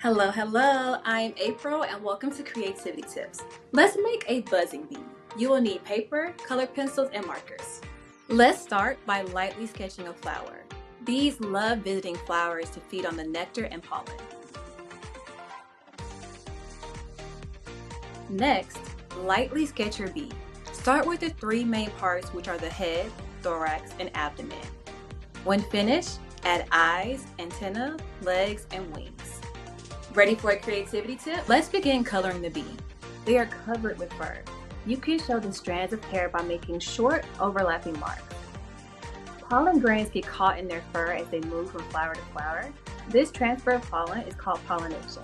Hello, hello, I'm April and welcome to Creativity Tips. Let's make a buzzing bee. You will need paper, colored pencils, and markers. Let's start by lightly sketching a flower. Bees love visiting flowers to feed on the nectar and pollen. Next, lightly sketch your bee. Start with the three main parts, which are the head, thorax, and abdomen. When finished, add eyes, antenna, legs, and wings. Ready for a creativity tip? Let's begin coloring the bee. They are covered with fur. You can show the strands of hair by making short, overlapping marks. Pollen grains get caught in their fur as they move from flower to flower. This transfer of pollen is called pollination.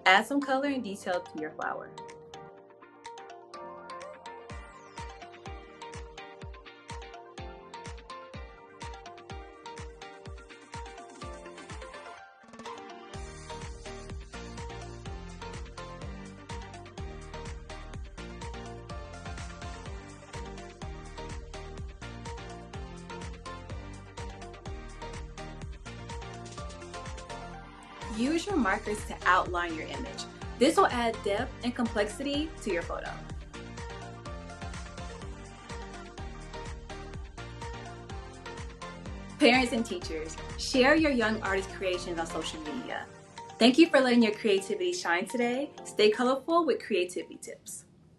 Add some color and detail to your flower. Use your markers to outline your image. This will add depth and complexity to your photo. Parents and teachers, share your young artist creations on social media. Thank you for letting your creativity shine today. Stay colorful with creativity tips.